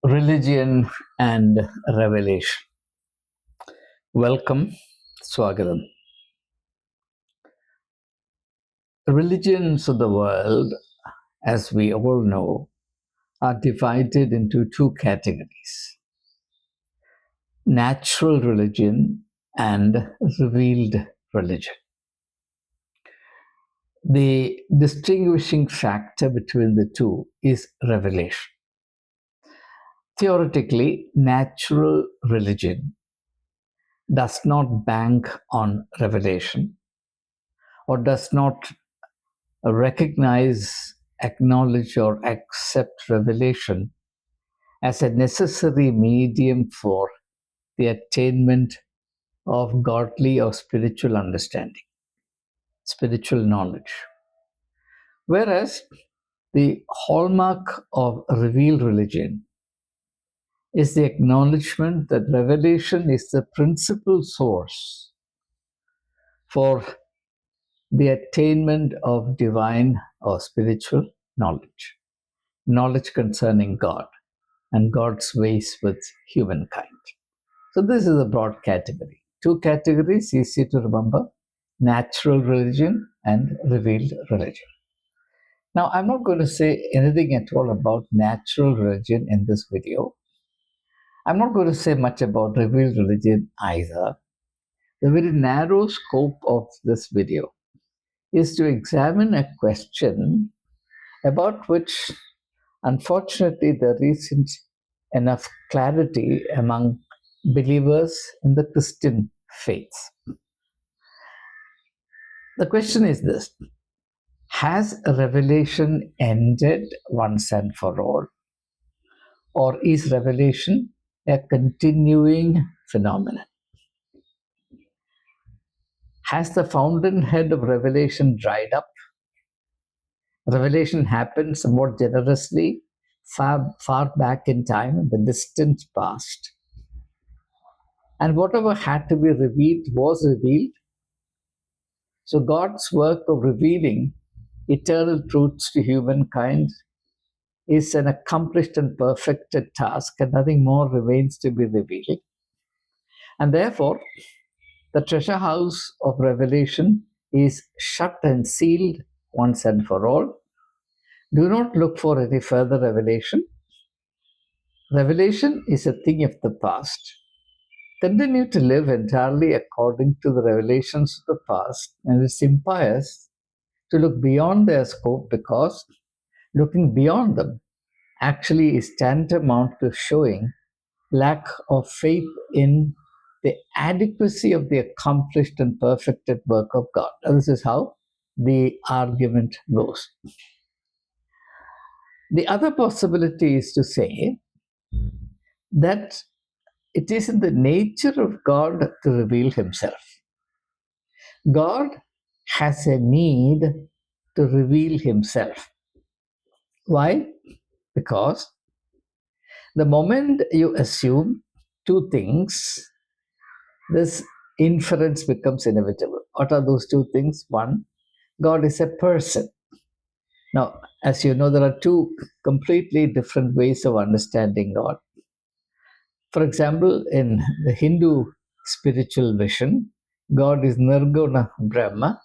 Religion and revelation. Welcome, Swagatam. Religions of the world, as we all know, are divided into two categories: natural religion and revealed religion. The distinguishing factor between the two is revelation. Theoretically, natural religion does not bank on revelation or does not recognize, acknowledge, or accept revelation as a necessary medium for the attainment of godly or spiritual understanding, spiritual knowledge. Whereas the hallmark of revealed religion is the acknowledgement that revelation is the principal source for the attainment of divine or spiritual knowledge, knowledge concerning God and God's ways with humankind. So, this is a broad category. Two categories, easy to remember: natural religion and revealed religion. Now, I'm not going to say anything at all about natural religion in this video. I'm not going to say much about revealed religion either. The very narrow scope of this video is to examine a question about which, unfortunately, there isn't enough clarity among believers in the Christian faith. The question is this: has revelation ended once and for all? Or is revelation a continuing phenomenon? Has the fountainhead of revelation dried up? Revelation happened somewhat generously far back in time, in the distant past. And whatever had to be revealed was revealed. So God's work of revealing eternal truths to humankind is an accomplished and perfected task, and nothing more remains to be revealed. And therefore, the treasure house of revelation is shut and sealed once and for all. Do not look for any further revelation. Revelation is a thing of the past. Continue to live entirely according to the revelations of the past, and it's impious to look beyond their scope, because looking beyond them actually is tantamount to showing lack of faith in the adequacy of the accomplished and perfected work of God. And this is how the argument goes. The other possibility is to say that it is in the nature of God to reveal himself. God has a need to reveal himself. Why? Because the moment you assume two things, this inference becomes inevitable. What are those two things? One, God is a person. Now, as you know, there are two completely different ways of understanding God. For example, in the Hindu spiritual vision, God is Nirguna Brahma,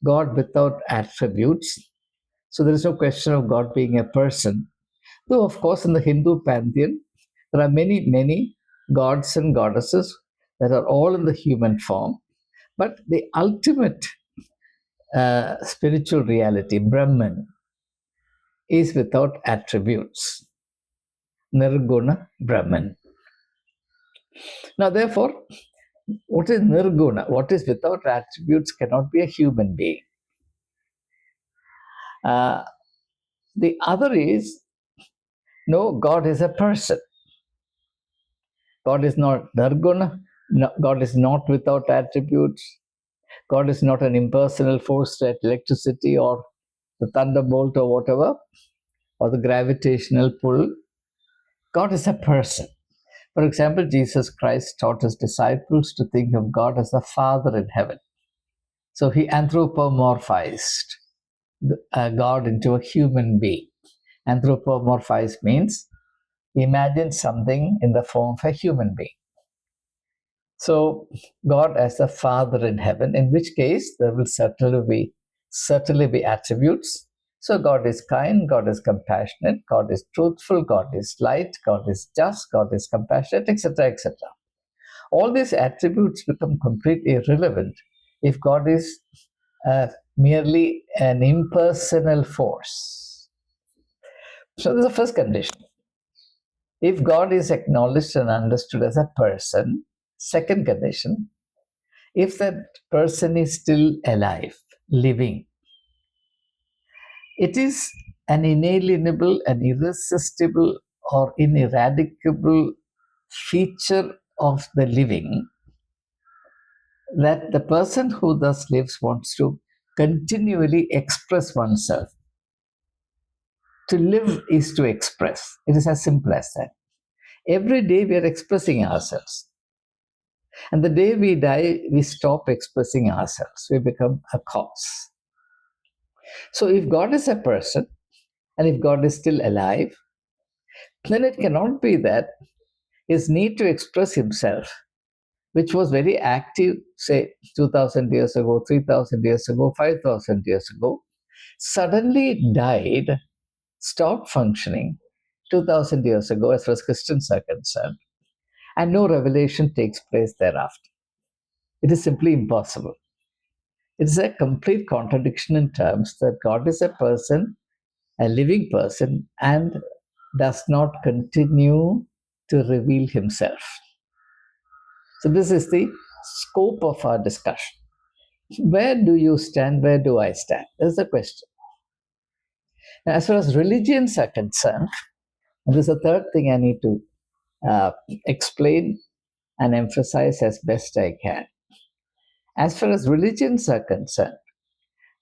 God without attributes. So there is no question of God being a person. Though, of course, in the Hindu pantheon, there are many, many gods and goddesses that are all in the human form. But the ultimate spiritual reality, Brahman, is without attributes. Nirguna Brahman. Now, therefore, what is Nirguna? What is without attributes cannot be a human being. The other is, no, God is a person. God is not Nirguna. No, God is not without attributes. God is not an impersonal force like electricity or the thunderbolt or whatever, or the gravitational pull. God is a person. For example, Jesus Christ taught his disciples to think of God as a Father in heaven. So he anthropomorphized God into a human being. Anthropomorphize means imagine something in the form of a human being. So God as the Father in heaven, in which case there will certainly be attributes. So God is kind, God is compassionate, God is truthful, God is light, God is just, God is compassionate, etc., etc. All these attributes become completely irrelevant if God is merely an impersonal force. So this is the first condition. If God is acknowledged and understood as a person, second condition, if that person is still alive, living, it is an inalienable and irresistible or ineradicable feature of the living that the person who thus lives wants to continually express oneself. To live is to express. It is as simple as that. Every day we are expressing ourselves. And the day we die, we stop expressing ourselves. We become a corpse. So if God is a person, and if God is still alive, then it cannot be that his need to express himself, which was very active, say, 2,000 years ago, 3,000 years ago, 5,000 years ago, suddenly died, stopped functioning 2,000 years ago, as far as Christians are concerned, and no revelation takes place thereafter. It is simply impossible. It is a complete contradiction in terms that God is a person, a living person, and does not continue to reveal himself. So this is the scope of our discussion. Where do you stand? Where do I stand? That's the question. Now, as far as religions are concerned, and this is the third thing I need to explain and emphasize as best I can. As far as religions are concerned,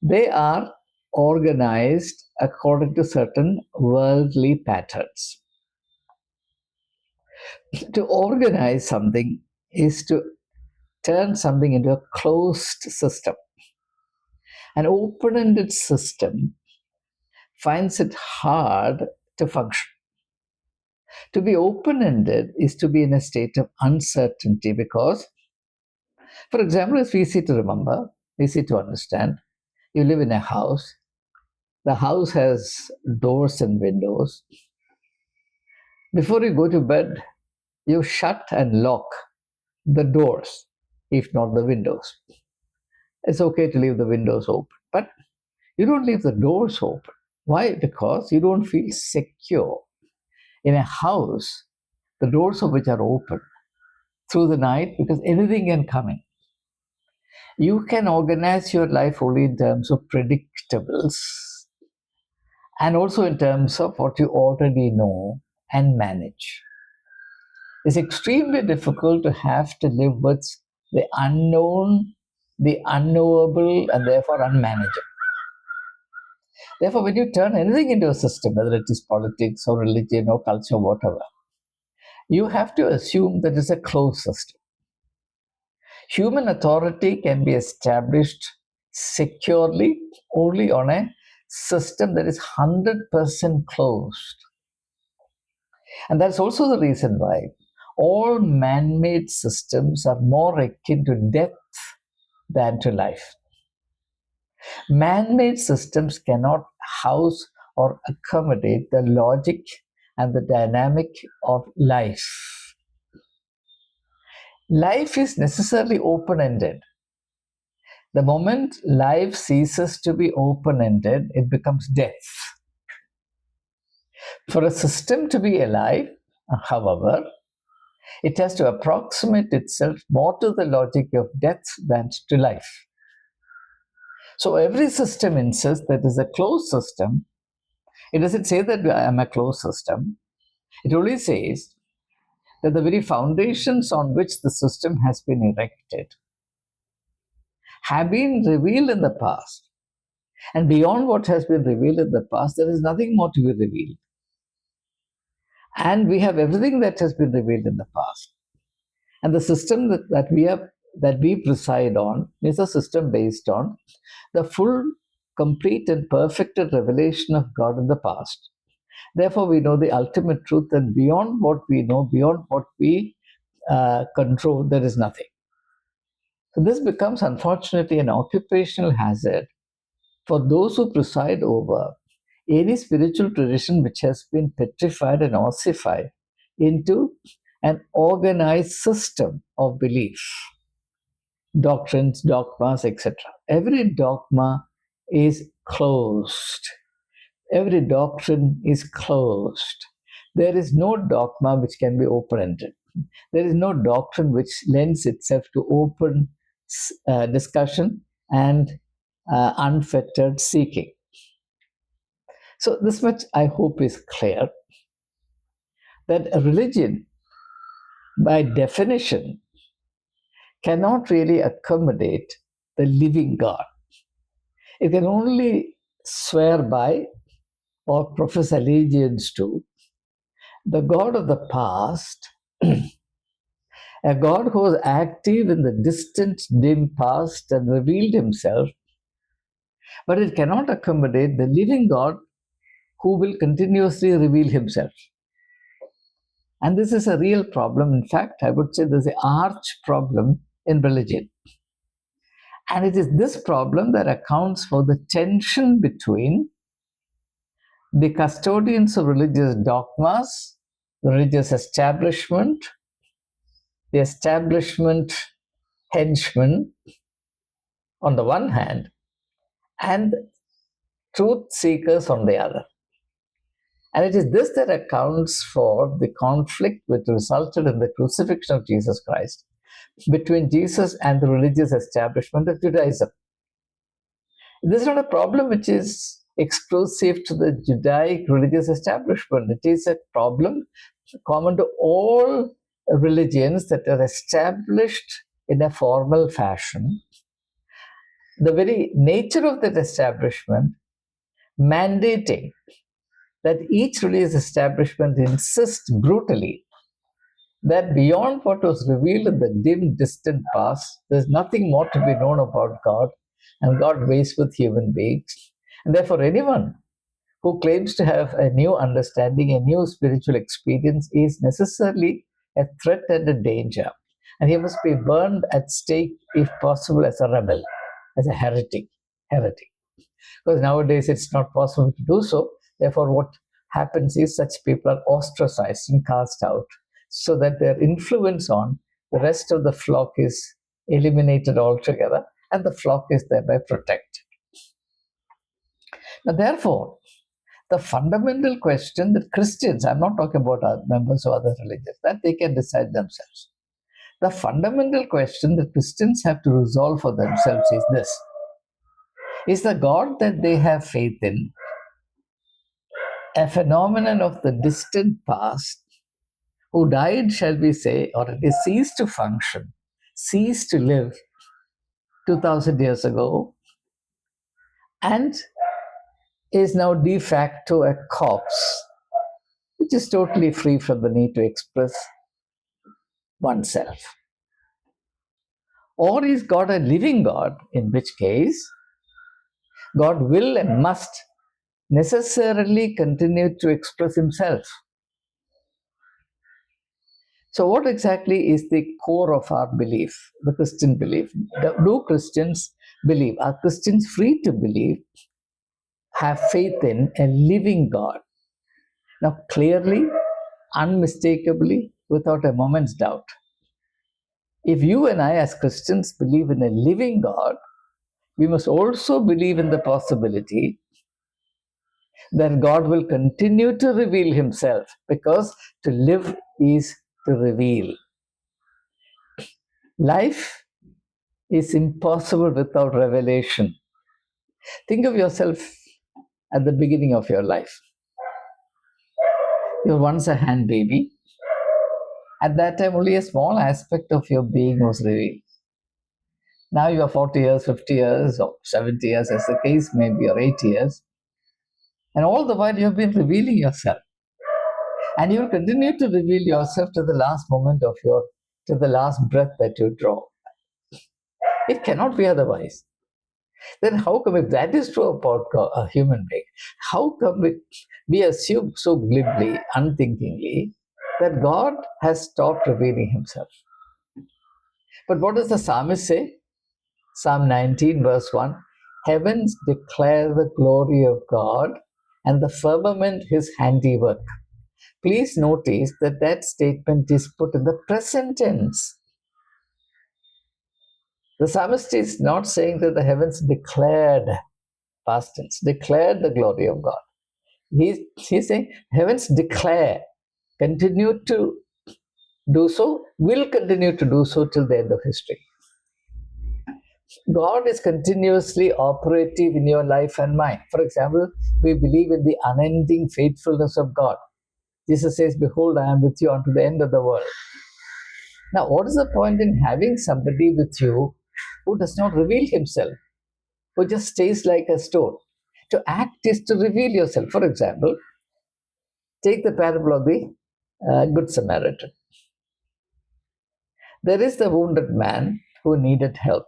they are organized according to certain worldly patterns. To organize something is to turn something into a closed system. An open-ended system finds it hard to function. To be open-ended is to be in a state of uncertainty because, for example, it's easy to remember, easy to understand. You live in a house. The house has doors and windows. Before you go to bed, you shut and lock the doors, if not the windows. It's okay to leave the windows open, but you don't leave the doors open. Why? Because you don't feel secure. In a house, the doors of which are open through the night because anything can come in. You can organize your life only in terms of predictables and also in terms of what you already know and manage. It's extremely difficult to have to live with the unknown, the unknowable, and therefore unmanageable. Therefore, when you turn anything into a system, whether it is politics or religion or culture, whatever, you have to assume that it's a closed system. Human authority can be established securely only on a system that is 100% closed. And that's also the reason why all man-made systems are more akin to death than to life. Man-made systems cannot house or accommodate the logic and the dynamic of life. Life is necessarily open-ended. The moment life ceases to be open-ended, it becomes death. For a system to be alive, however, it has to approximate itself more to the logic of death than to life. So every system insists that it is a closed system. It doesn't say that I am a closed system. It only says that the very foundations on which the system has been erected have been revealed in the past. And beyond what has been revealed in the past, there is nothing more to be revealed. And we have everything that has been revealed in the past. And the system that we preside on is a system based on the full, complete, and perfected revelation of God in the past, Therefore, we know the ultimate truth, and beyond what we know, beyond what we control, there is nothing. So this becomes, unfortunately, an occupational hazard for those who preside over any spiritual tradition which has been petrified and ossified into an organized system of belief, doctrines, dogmas, etc. Every dogma is closed. Every doctrine is closed. There is no dogma which can be open-ended. There is no doctrine which lends itself to open discussion and unfettered seeking. So this much I hope is clear, that a religion by definition cannot really accommodate the living God. It can only swear by or profess allegiance to the God of the past, a God who was active in the distant, dim past and revealed himself, but it cannot accommodate the living God who will continuously reveal himself. And this is a real problem. In fact, I would say there's an arch problem in religion. And it is this problem that accounts for the tension between the custodians of religious dogmas, the religious establishment, the establishment henchmen on the one hand, and truth seekers on the other. And it is this that accounts for the conflict which resulted in the crucifixion of Jesus Christ between Jesus and the religious establishment of Judaism. This is not a problem which is exclusive to the Judaic religious establishment. It is a problem common to all religions that are established in a formal fashion. The very nature of that establishment mandating that each religious establishment insists brutally that beyond what was revealed in the dim, distant past, there's nothing more to be known about God, and God waits with human beings. And therefore, anyone who claims to have a new understanding, a new spiritual experience, is necessarily a threat and a danger. And he must be burned at stake, if possible, as a rebel, as a heretic. Because nowadays it's not possible to do so. Therefore, what happens is such people are ostracized and cast out, so that their influence on the rest of the flock is eliminated altogether, and the flock is thereby protected. Now, therefore, the fundamental question that Christians, I'm not talking about members of other religions, that they can decide themselves. The fundamental question that Christians have to resolve for themselves is this: is the God that they have faith in a phenomenon of the distant past, who died, shall we say, or at least ceased to function, ceased to live 2000 years ago, and is now de facto a corpse, which is totally free from the need to express oneself? Or is God a living God, in which case God will and must necessarily continue to express himself? So what exactly is the core of our belief, the Christian belief? Do Christians believe? Are Christians free to believe, have faith in a living God? Now, clearly, unmistakably, without a moment's doubt, if you and I as Christians believe in a living God, we must also believe in the possibility that God will continue to reveal himself, because to live is to reveal. Life is impossible without revelation. Think of yourself at the beginning of your life. You were once a hand baby. At that time, only a small aspect of your being was revealed. Now you are 40 years, 50 years, or 70 years, as the case may be, or 80 years. And all the while you have been revealing yourself. And you will continue to reveal yourself to the last moment of to the last breath that you draw. It cannot be otherwise. Then how come, if that is true about a human being, how come we assume so glibly, unthinkingly, that God has stopped revealing himself? But what does the psalmist say? Psalm 19, verse 1, heavens declare the glory of God, and the firmament his handiwork. Please notice that that statement is put in the present tense. The psalmist is not saying that the heavens declared, past tense, declared the glory of God. He's saying heavens declare, continue to do so, will continue to do so till the end of history. God is continuously operative in your life and mine. For example, we believe in the unending faithfulness of God. Jesus says, behold, I am with you unto the end of the world. Now, what is the point in having somebody with you who does not reveal himself, who just stays like a stone? To act is to reveal yourself. For example, take the parable of the Good Samaritan. There is the wounded man who needed help.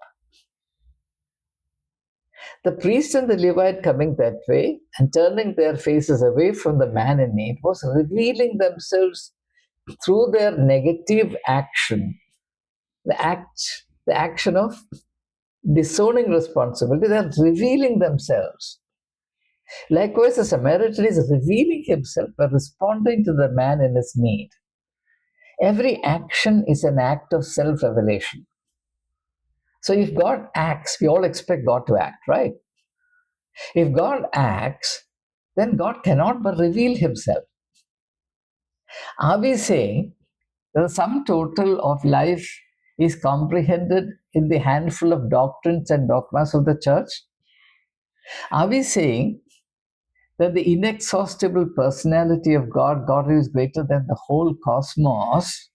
The priest and the Levite coming that way and turning their faces away from the man in need was revealing themselves through their negative action, the action of disowning responsibility. They are revealing themselves. Likewise, the Samaritan is revealing himself by responding to the man in his need. Every action is an act of self-revelation. So if God acts, we all expect God to act, right? If God acts, then God cannot but reveal himself. Are we saying that the sum total of life is comprehended in the handful of doctrines and dogmas of the church? Are we saying that the inexhaustible personality of God, God who is greater than the whole cosmos,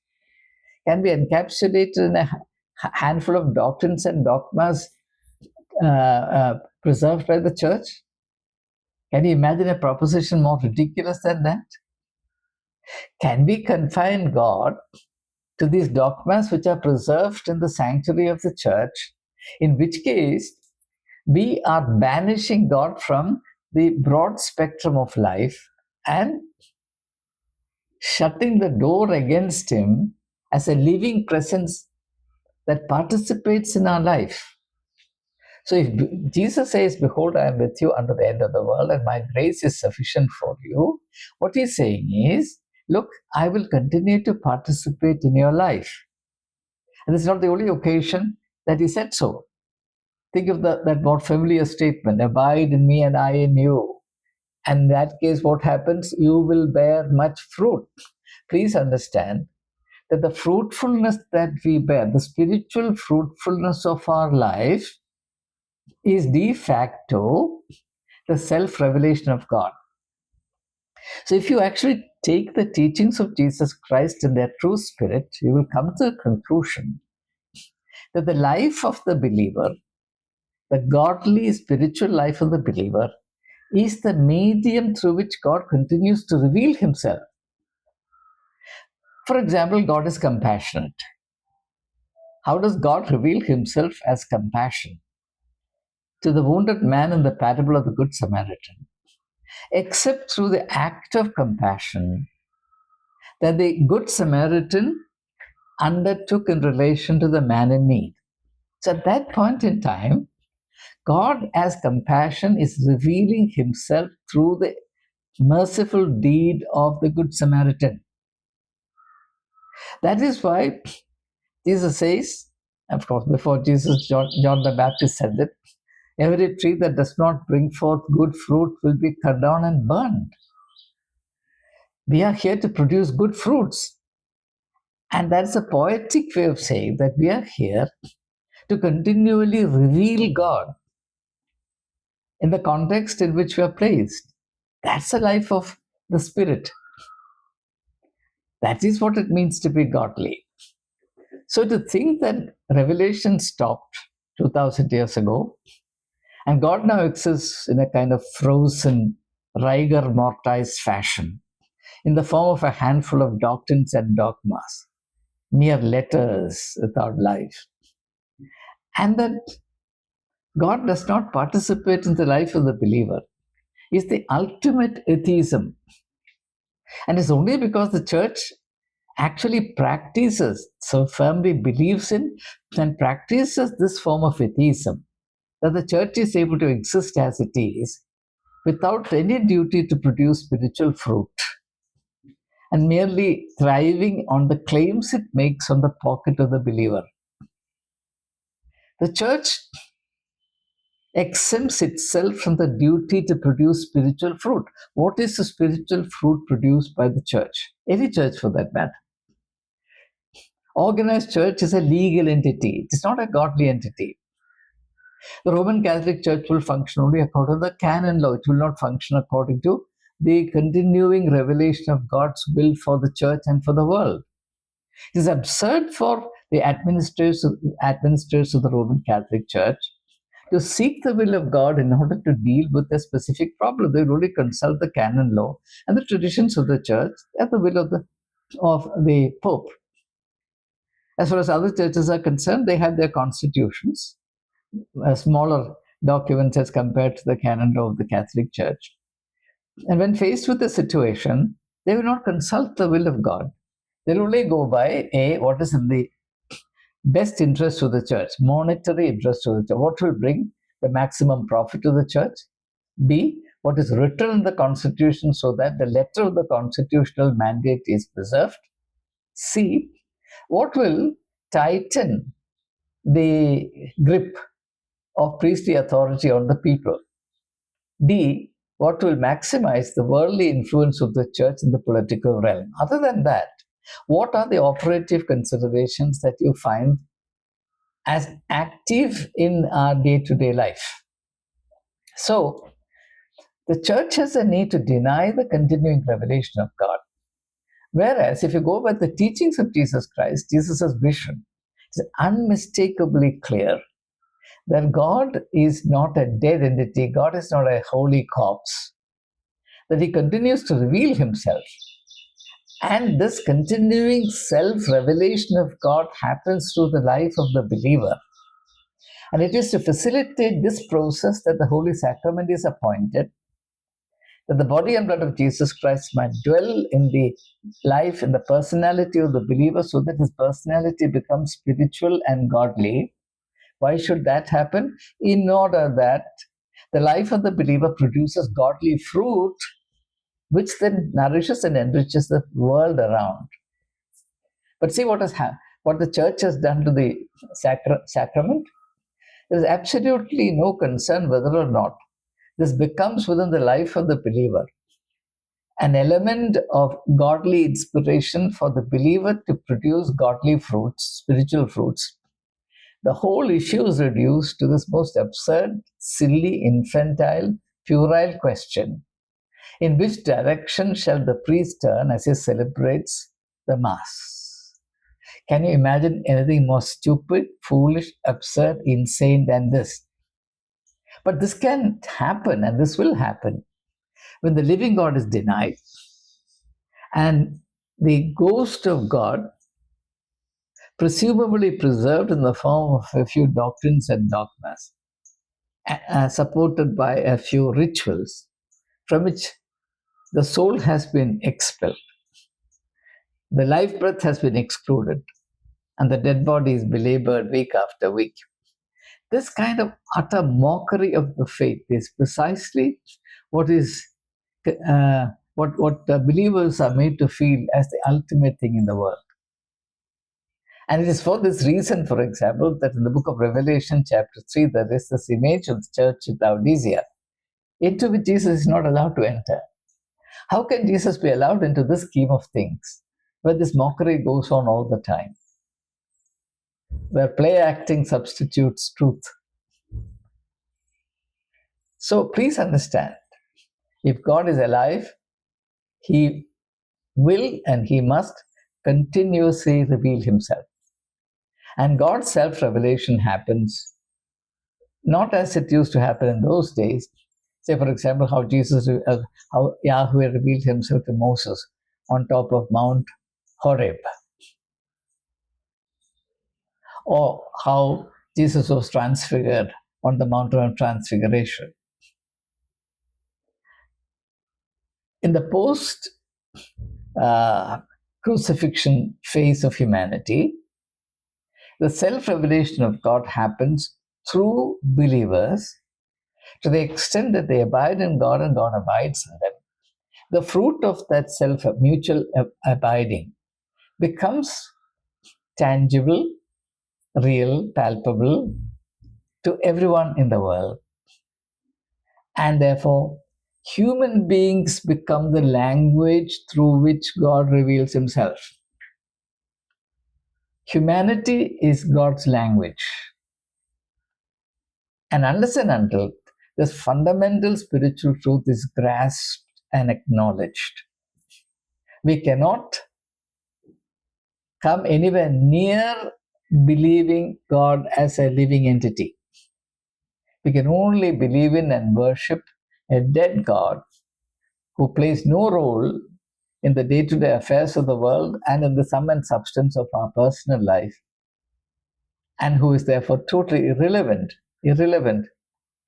can be encapsulated in a handful of doctrines and dogmas preserved by the church? Can you imagine a proposition more ridiculous than that? Can we confine God to these dogmas which are preserved in the sanctuary of the church? In which case, we are banishing God from the broad spectrum of life and shutting the door against him as a living presence that participates in our life. So if Jesus says, behold, I am with you unto the end of the world and my grace is sufficient for you, what he's saying is, look, I will continue to participate in your life. And this is not the only occasion that he said so. Think of that more familiar statement, abide in me and I in you. And in that case, what happens? You will bear much fruit. Please understand that the fruitfulness that we bear, the spiritual fruitfulness of our life, is de facto the self-revelation of God. So if you actually take the teachings of Jesus Christ in their true spirit, you will come to the conclusion that the life of the believer, the godly spiritual life of the believer, is the medium through which God continues to reveal himself. For example, God is compassionate. How does God reveal himself as compassion? To the wounded man in the parable of the Good Samaritan, except through the act of compassion that the Good Samaritan undertook in relation to the man in need. So at that point in time, God as compassion is revealing himself through the merciful deed of the Good Samaritan. That is why Jesus says, of course, before Jesus, John the Baptist said it, every tree that does not bring forth good fruit will be cut down and burned. We are here to produce good fruits. And that's a poetic way of saying that we are here to continually reveal God in the context in which we are placed. That's the life of the Spirit. That is what it means to be godly. So to think that revelation stopped 2000 years ago, and God now exists in a kind of frozen, rigor mortis fashion, in the form of a handful of doctrines and dogmas, mere letters without life. And that God does not participate in the life of the believer is the ultimate atheism. And it's only because the church actually practices, so firmly believes in and practices this form of atheism, that the church is able to exist as it is without any duty to produce spiritual fruit and merely thriving on the claims it makes on the pocket of the believer. The church exempts itself from the duty to produce spiritual fruit. What is the spiritual fruit produced by the church? Any church for that matter. Organized church is a legal entity. It is not a godly entity. The Roman Catholic Church will function only according to the canon law. It will not function according to the continuing revelation of God's will for the church and for the world. It is absurd for the administrators of the Roman Catholic Church to seek the will of God in order to deal with a specific problem. They will only consult the canon law and the traditions of the church at the will of the Pope. As far as other churches are concerned, they have their constitutions, smaller documents as compared to the canon law of the Catholic Church. And when faced with a situation, they will not consult the will of God. They'll only go by what is in the best interest of the church, monetary interest of the church. What will bring the maximum profit to the church? B, what is written in the Constitution so that the letter of the constitutional mandate is preserved? C, what will tighten the grip of priestly authority on the people? D, what will maximize the worldly influence of the church in the political realm? Other than that, what are the operative considerations that you find as active in our day-to-day life? So, the church has a need to deny the continuing revelation of God. Whereas, if you go by the teachings of Jesus Christ, Jesus' vision is unmistakably clear that God is not a dead entity, God is not a holy corpse, that He continues to reveal Himself. And this continuing self-revelation of God happens through the life of the believer. And it is to facilitate this process that the Holy Sacrament is appointed, that the body and blood of Jesus Christ might dwell in the life and the personality of the believer so that his personality becomes spiritual and godly. Why should that happen? In order that the life of the believer produces godly fruit, which then nourishes and enriches the world around. But see what the church has done to the sacrament? There is absolutely no concern whether or not this becomes within the life of the believer an element of godly inspiration for the believer to produce godly fruits, spiritual fruits. The whole issue is reduced to this most absurd, silly, infantile, puerile question: in which direction shall the priest turn as he celebrates the Mass? Can you imagine anything more stupid, foolish, absurd, insane than this? But this can happen, and this will happen, when the living God is denied and the ghost of God, presumably preserved in the form of a few doctrines and dogmas, supported by a few rituals, from which the soul has been expelled, the life breath has been excluded, and the dead body is belabored week after week. This kind of utter mockery of the faith is precisely what believers are made to feel as the ultimate thing in the world. And it is for this reason, for example, that in the book of Revelation, chapter 3, there is this image of the church at Laodicea, into which Jesus is not allowed to enter. How can Jesus be allowed into this scheme of things, where this mockery goes on all the time, where play acting substitutes truth? So please understand, if God is alive, He will and He must continuously reveal Himself. And God's self-revelation happens not as it used to happen in those days. Say, for example, how Yahweh revealed Himself to Moses on top of Mount Horeb, or how Jesus was transfigured on the Mountain of Transfiguration. In the post crucifixion phase of humanity, the self-revelation of God happens through believers to the extent that they abide in God and God abides in them. The fruit of that mutual abiding becomes tangible, real, palpable to everyone in the world. And therefore, human beings become the language through which God reveals himself. Humanity is God's language. And unless and until this fundamental spiritual truth is grasped and acknowledged, we cannot come anywhere near believing God as a living entity. We can only believe in and worship a dead God who plays no role in the day-to-day affairs of the world and in the sum and substance of our personal life, and who is therefore totally irrelevant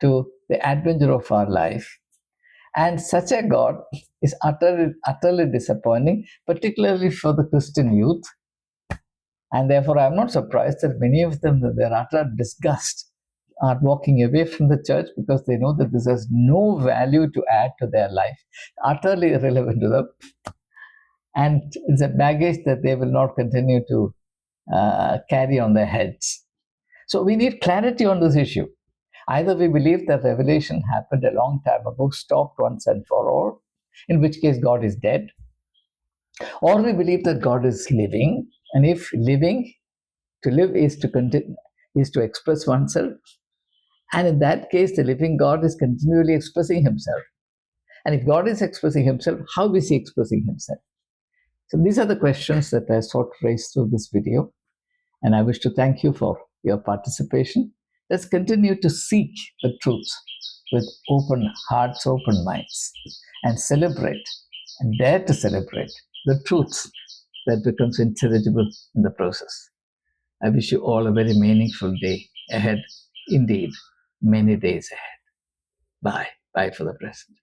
to the adventure of our life. And such a God is utterly disappointing, particularly for the Christian youth. And therefore, I'm not surprised that many of them, their utter disgust, are walking away from the church because they know that this has no value to add to their life, utterly irrelevant to them. And it's a baggage that they will not continue to carry on their heads. So we need clarity on this issue. Either we believe that revelation happened a long time ago, stopped once and for all, in which case God is dead, or we believe that God is living, and if living, to live is to continue, is to express oneself, and in that case, the living God is continually expressing himself. And if God is expressing himself, how is he expressing himself? So these are the questions that I sought to raise through this video, and I wish to thank you for your participation. Let's continue to seek the truth with open hearts, open minds, and celebrate and dare to celebrate the truth that becomes intelligible in the process. I wish you all a very meaningful day ahead, indeed, many days ahead. Bye. Bye for the present.